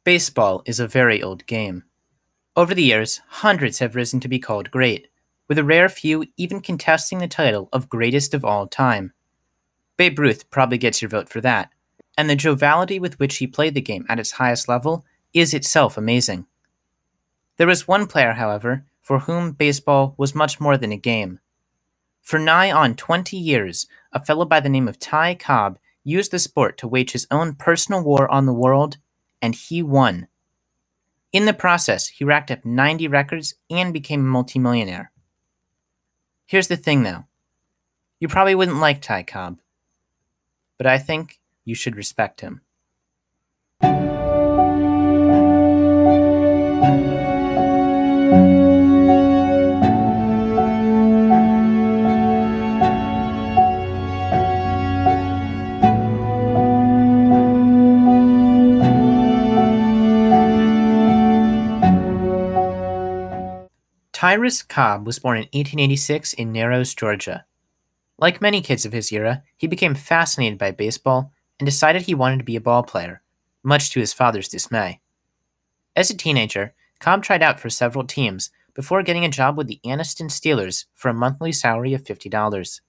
Baseball is a very old game. Over the years, hundreds have risen to be called great, with a rare few even contesting the title of greatest of all time. Babe Ruth probably gets your vote for that, and the joviality with which he played the game at its highest level is itself amazing. There was one player, however, for whom baseball was much more than a game. For nigh on 20 years, a fellow by the name of Ty Cobb used the sport to wage his own personal war on the world, and he won. In the process, he racked up 90 records and became a multimillionaire. Here's the thing, though. You probably wouldn't like Ty Cobb, but I think you should respect him. Tyrus Cobb was born in 1886 in Narrows, Georgia. Like many kids of his era, he became fascinated by baseball and decided he wanted to be a ball player, much to his father's dismay. As a teenager, Cobb tried out for several teams before getting a job with the Anniston Steelers for a monthly salary of $50.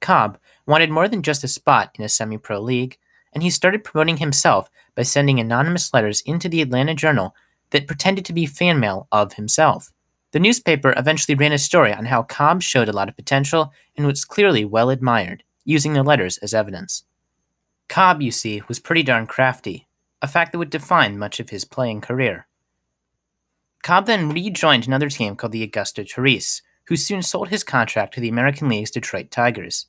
Cobb wanted more than just a spot in a semi-pro league, and he started promoting himself by sending anonymous letters into the Atlanta Journal that pretended to be fan mail of himself. The newspaper eventually ran a story on how Cobb showed a lot of potential and was clearly well admired, using the letters as evidence. Cobb, you see, was pretty darn crafty, a fact that would define much of his playing career. Cobb then rejoined another team called the Augusta Therese, who soon sold his contract to the American League's Detroit Tigers.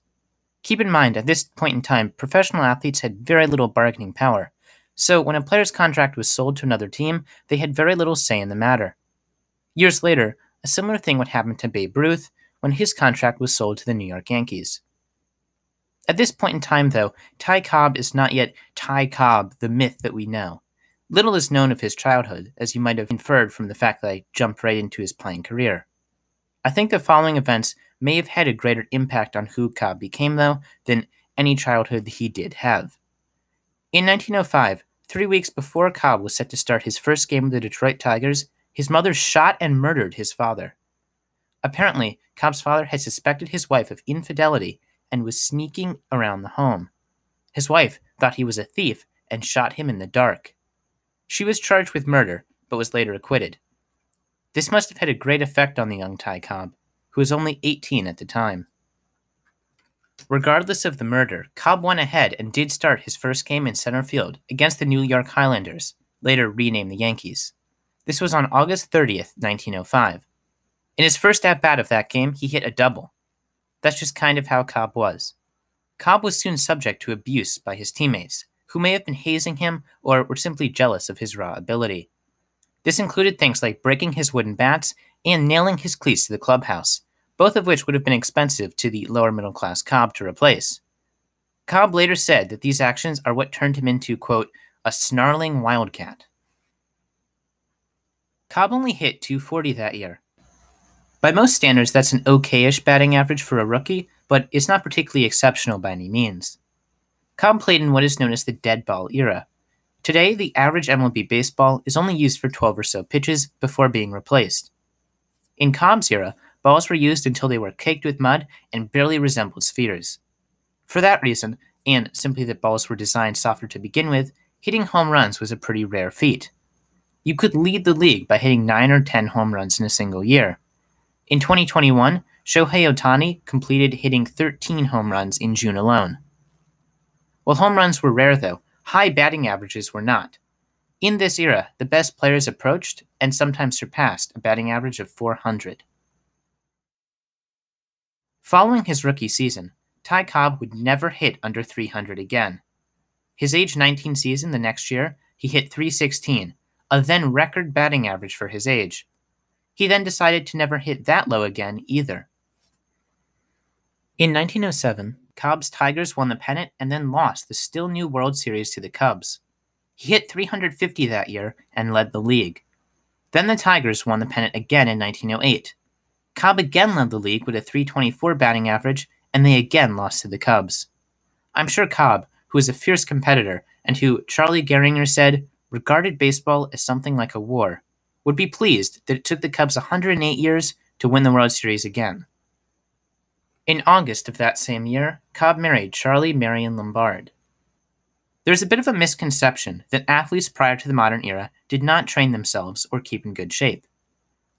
Keep in mind, at this point in time, professional athletes had very little bargaining power, so when a player's contract was sold to another team, they had very little say in the matter. Years later, a similar thing would happen to Babe Ruth when his contract was sold to the New York Yankees. At this point in time, though, Ty Cobb is not yet Ty Cobb, the myth that we know. Little is known of his childhood, as you might have inferred from the fact that I jumped right into his playing career. I think the following events may have had a greater impact on who Cobb became, though, than any childhood that he did have. In 1905, 3 weeks before Cobb was set to start his first game with the Detroit Tigers, his mother shot and murdered his father. Apparently, Cobb's father had suspected his wife of infidelity and was sneaking around the home. His wife thought he was a thief and shot him in the dark. She was charged with murder, but was later acquitted. This must have had a great effect on the young Ty Cobb, who was only 18 at the time. Regardless of the murder, Cobb went ahead and did start his first game in center field against the New York Highlanders, later renamed the Yankees. This was on August 30th, 1905. In his first at-bat of that game, he hit a double. That's just kind of how Cobb was. Cobb was soon subject to abuse by his teammates, who may have been hazing him or were simply jealous of his raw ability. This included things like breaking his wooden bats and nailing his cleats to the clubhouse, both of which would have been expensive to the lower-middle-class Cobb to replace. Cobb later said that these actions are what turned him into, quote, a snarling wildcat. Cobb only hit .240 that year. By most standards, that's an okay-ish batting average for a rookie, but it's not particularly exceptional by any means. Cobb played in what is known as the dead ball era. Today, the average MLB baseball is only used for 12 or so pitches before being replaced. In Cobb's era, balls were used until they were caked with mud and barely resembled spheres. For that reason, and simply that balls were designed softer to begin with, hitting home runs was a pretty rare feat. You could lead the league by hitting 9 or 10 home runs in a single year. In 2021, Shohei Ohtani completed hitting 13 home runs in June alone. While home runs were rare, though, high batting averages were not. In this era, the best players approached and sometimes surpassed a batting average of 400. Following his rookie season, Ty Cobb would never hit under 300 again. His age 19 season the next year, he hit .316, a then record batting average for his age. He then decided to never hit that low again either. In 1907, Cobb's Tigers won the pennant and then lost the still-new World Series to the Cubs. He hit .350 that year and led the league. Then the Tigers won the pennant again in 1908. Cobb again led the league with a .324 batting average, and they again lost to the Cubs. I'm sure Cobb, who was a fierce competitor and who Charlie Gehringer said regarded baseball as something like a war, would be pleased that it took the Cubs 108 years to win the World Series again. In August of that same year, Cobb married Charlie Marion Lombard. There's a bit of a misconception that athletes prior to the modern era did not train themselves or keep in good shape.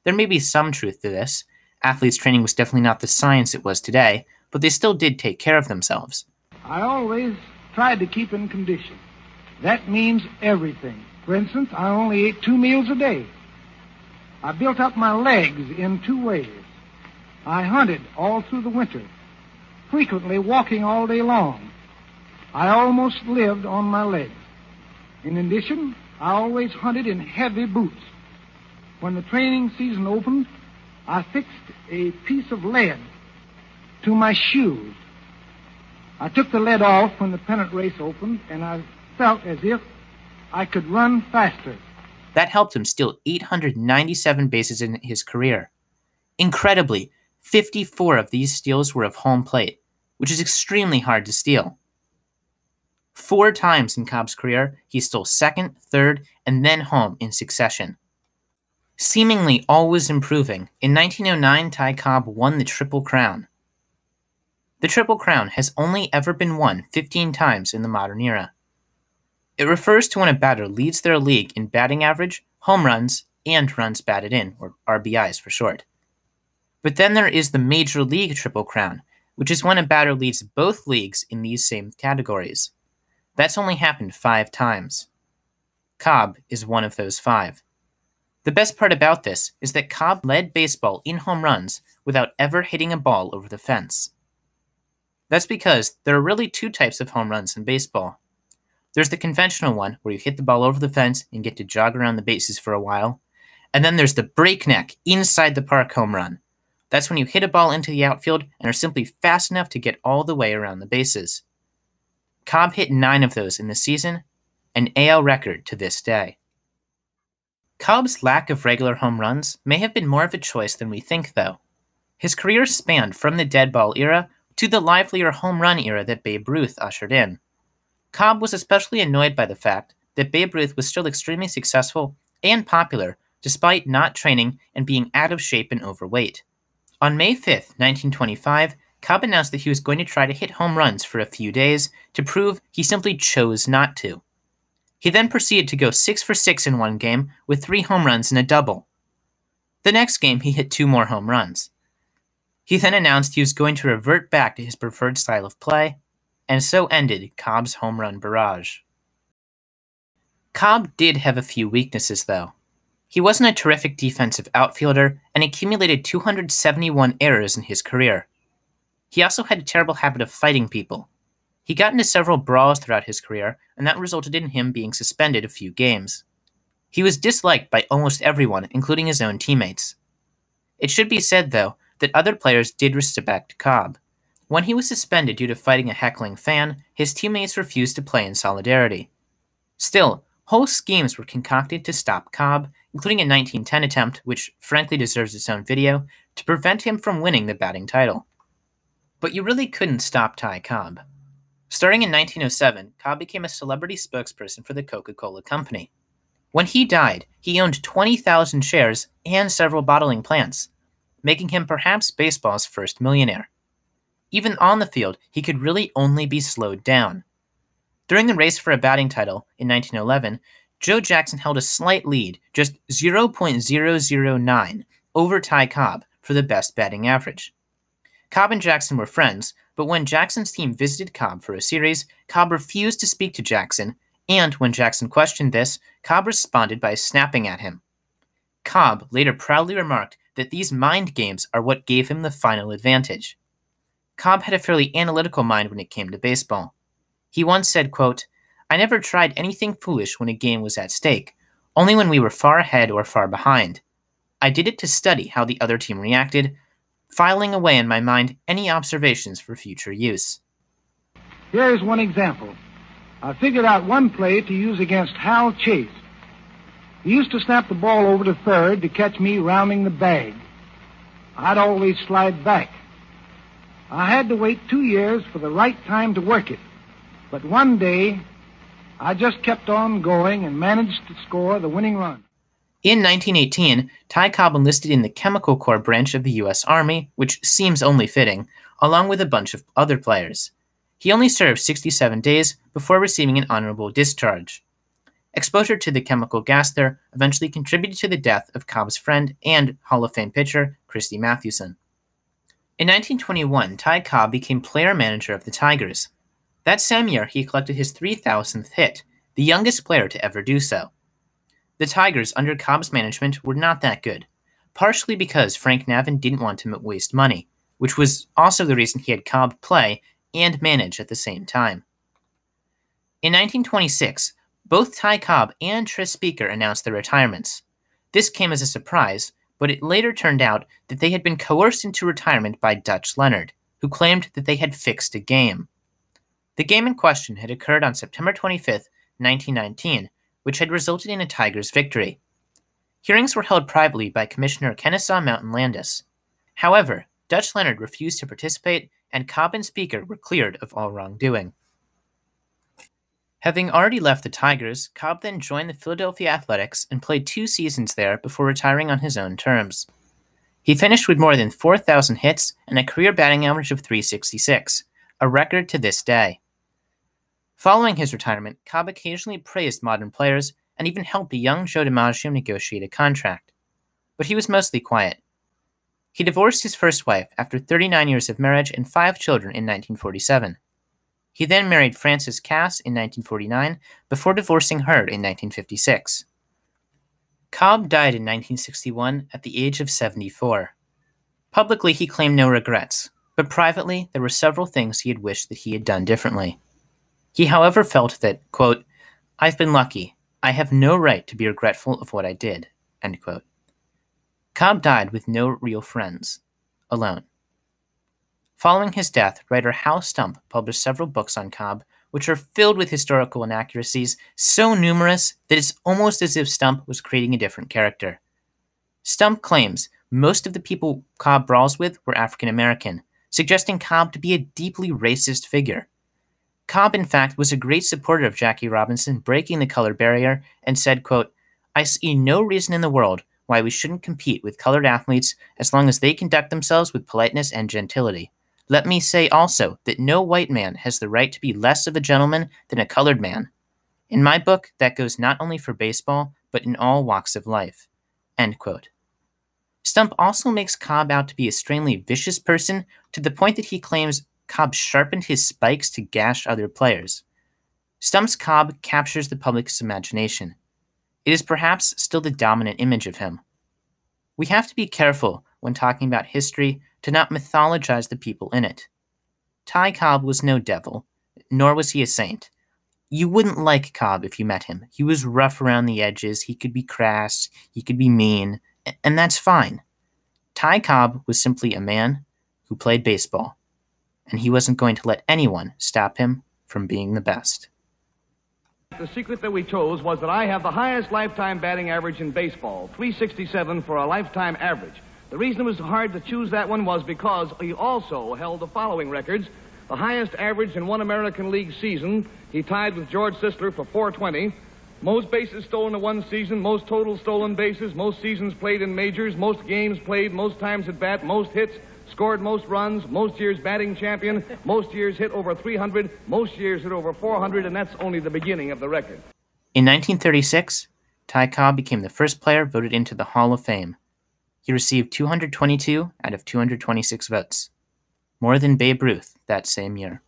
There may be some truth to this. Athletes' training was definitely not the science it was today, but they still did take care of themselves. I always tried to keep in condition. That means everything. For instance, I only ate 2 meals a day. I built up my legs in 2 ways. I hunted all through the winter, frequently walking all day long. I almost lived on my legs. In addition, I always hunted in heavy boots. When the training season opened, I fixed a piece of lead to my shoes. I took the lead off when the pennant race opened, and I felt as if I could run faster. That helped him steal 897 bases in his career. Incredibly, 54 of these steals were of home plate, which is extremely hard to steal. 4 times in Cobb's career, he stole second, third, and then home in succession. Seemingly always improving, in 1909 Ty Cobb won the Triple Crown. The Triple Crown has only ever been won 15 times in the modern era. It refers to when a batter leads their league in batting average, home runs, and runs batted in, or RBIs for short. But then there is the Major League Triple Crown, which is when a batter leads both leagues in these same categories. That's only happened 5 times. Cobb is one of those 5. The best part about this is that Cobb led baseball in home runs without ever hitting a ball over the fence. That's because there are really 2 types of home runs in baseball. There's the conventional one, where you hit the ball over the fence and get to jog around the bases for a while. And then there's the breakneck, inside the park home run. That's when you hit a ball into the outfield and are simply fast enough to get all the way around the bases. Cobb hit 9 of those in the season, an AL record to this day. Cobb's lack of regular home runs may have been more of a choice than we think, though. His career spanned from the dead ball era to the livelier home run era that Babe Ruth ushered in. Cobb was especially annoyed by the fact that Babe Ruth was still extremely successful and popular despite not training and being out of shape and overweight. On May 5, 1925, Cobb announced that he was going to try to hit home runs for a few days to prove he simply chose not to. He then proceeded to go 6 for 6 in one game with 3 home runs and a double. The next game, he hit 2 more home runs. He then announced he was going to revert back to his preferred style of play, and so ended Cobb's home run barrage. Cobb did have a few weaknesses, though. He wasn't a terrific defensive outfielder and accumulated 271 errors in his career. He also had a terrible habit of fighting people. He got into several brawls throughout his career, and that resulted in him being suspended a few games. He was disliked by almost everyone, including his own teammates. It should be said, though, that other players did respect Cobb. When he was suspended due to fighting a heckling fan, his teammates refused to play in solidarity. Still, whole schemes were concocted to stop Cobb, including a 1910 attempt, which frankly deserves its own video, to prevent him from winning the batting title. But you really couldn't stop Ty Cobb. Starting in 1907, Cobb became a celebrity spokesperson for the Coca-Cola Company. When he died, he owned 20,000 shares and several bottling plants, making him perhaps baseball's first millionaire. Even on the field, he could really only be slowed down. During the race for a batting title in 1911, Joe Jackson held a slight lead, just 0.009, over Ty Cobb for the best batting average. Cobb and Jackson were friends, but when Jackson's team visited Cobb for a series, Cobb refused to speak to Jackson, and when Jackson questioned this, Cobb responded by snapping at him. Cobb later proudly remarked that these mind games are what gave him the final advantage. Cobb had a fairly analytical mind when it came to baseball. He once said, quote, "I never tried anything foolish when a game was at stake, only when we were far ahead or far behind. I did it to study how the other team reacted, filing away in my mind any observations for future use." Here's one example. I figured out one play to use against Hal Chase. He used to snap the ball over to third to catch me rounding the bag. I'd always slide back. I had to wait 2 years for the right time to work it. But one day, I just kept on going and managed to score the winning run. In 1918, Ty Cobb enlisted in the Chemical Corps branch of the U.S. Army, which seems only fitting, along with a bunch of other players. He only served 67 days before receiving an honorable discharge. Exposure to the chemical gas there eventually contributed to the death of Cobb's friend and Hall of Fame pitcher Christy Mathewson. In 1921, Ty Cobb became player-manager of the Tigers. That same year, he collected his 3,000th hit, the youngest player to ever do so. The Tigers, under Cobb's management, were not that good, partially because Frank Navin didn't want to waste money, which was also the reason he had Cobb play and manage at the same time. In 1926, both Ty Cobb and Tris Speaker announced their retirements. This came as a surprise, but it later turned out that they had been coerced into retirement by Dutch Leonard, who claimed that they had fixed a game. The game in question had occurred on September 25, 1919, which had resulted in a Tigers victory. Hearings were held privately by Commissioner Kennesaw Mountain Landis. However, Dutch Leonard refused to participate, and Cobb and Speaker were cleared of all wrongdoing. Having already left the Tigers, Cobb then joined the Philadelphia Athletics and played 2 seasons there before retiring on his own terms. He finished with more than 4,000 hits and a career batting average of .366, a record to this day. Following his retirement, Cobb occasionally praised modern players and even helped the young Joe DiMaggio negotiate a contract. But he was mostly quiet. He divorced his first wife after 39 years of marriage and 5 children in 1947. He then married Frances Cass in 1949 before divorcing her in 1956. Cobb died in 1961 at the age of 74. Publicly, he claimed no regrets, but privately, there were several things he had wished that he had done differently. He, however, felt that, quote, "I've been lucky. I have no right to be regretful of what I did," end quote. Cobb died with no real friends, alone. Following his death, writer Hal Stump published several books on Cobb, which are filled with historical inaccuracies so numerous that it's almost as if Stump was creating a different character. Stump claims most of the people Cobb brawls with were African American, suggesting Cobb to be a deeply racist figure. Cobb, in fact, was a great supporter of Jackie Robinson breaking the color barrier and said, quote, "I see no reason in the world why we shouldn't compete with colored athletes as long as they conduct themselves with politeness and gentility. Let me say also that no white man has the right to be less of a gentleman than a colored man. In my book, that goes not only for baseball, but in all walks of life." End quote. Stump also makes Cobb out to be a strangely vicious person to the point that he claims Cobb sharpened his spikes to gash other players. Stump's Cobb captures the public's imagination. It is perhaps still the dominant image of him. We have to be careful when talking about history to not mythologize the people in it. Ty Cobb was no devil, nor was he a saint. You wouldn't like Cobb if you met him. He was rough around the edges, he could be crass, he could be mean, and that's fine. Ty Cobb was simply a man who played baseball, and he wasn't going to let anyone stop him from being the best. The secret that we chose was that I have the highest lifetime batting average in baseball, .367 for a lifetime average. The reason it was hard to choose that one was because he also held the following records. The highest average in one American League season, he tied with George Sisler for .420. Most bases stolen in one season, most total stolen bases, most seasons played in majors, most games played, most times at bat, most hits, scored most runs, most years batting champion, most years hit over 300, most years hit over 400, and that's only the beginning of the record. In 1936, Ty Cobb became the first player voted into the Hall of Fame. He received 222 out of 226 votes, more than Babe Ruth that same year.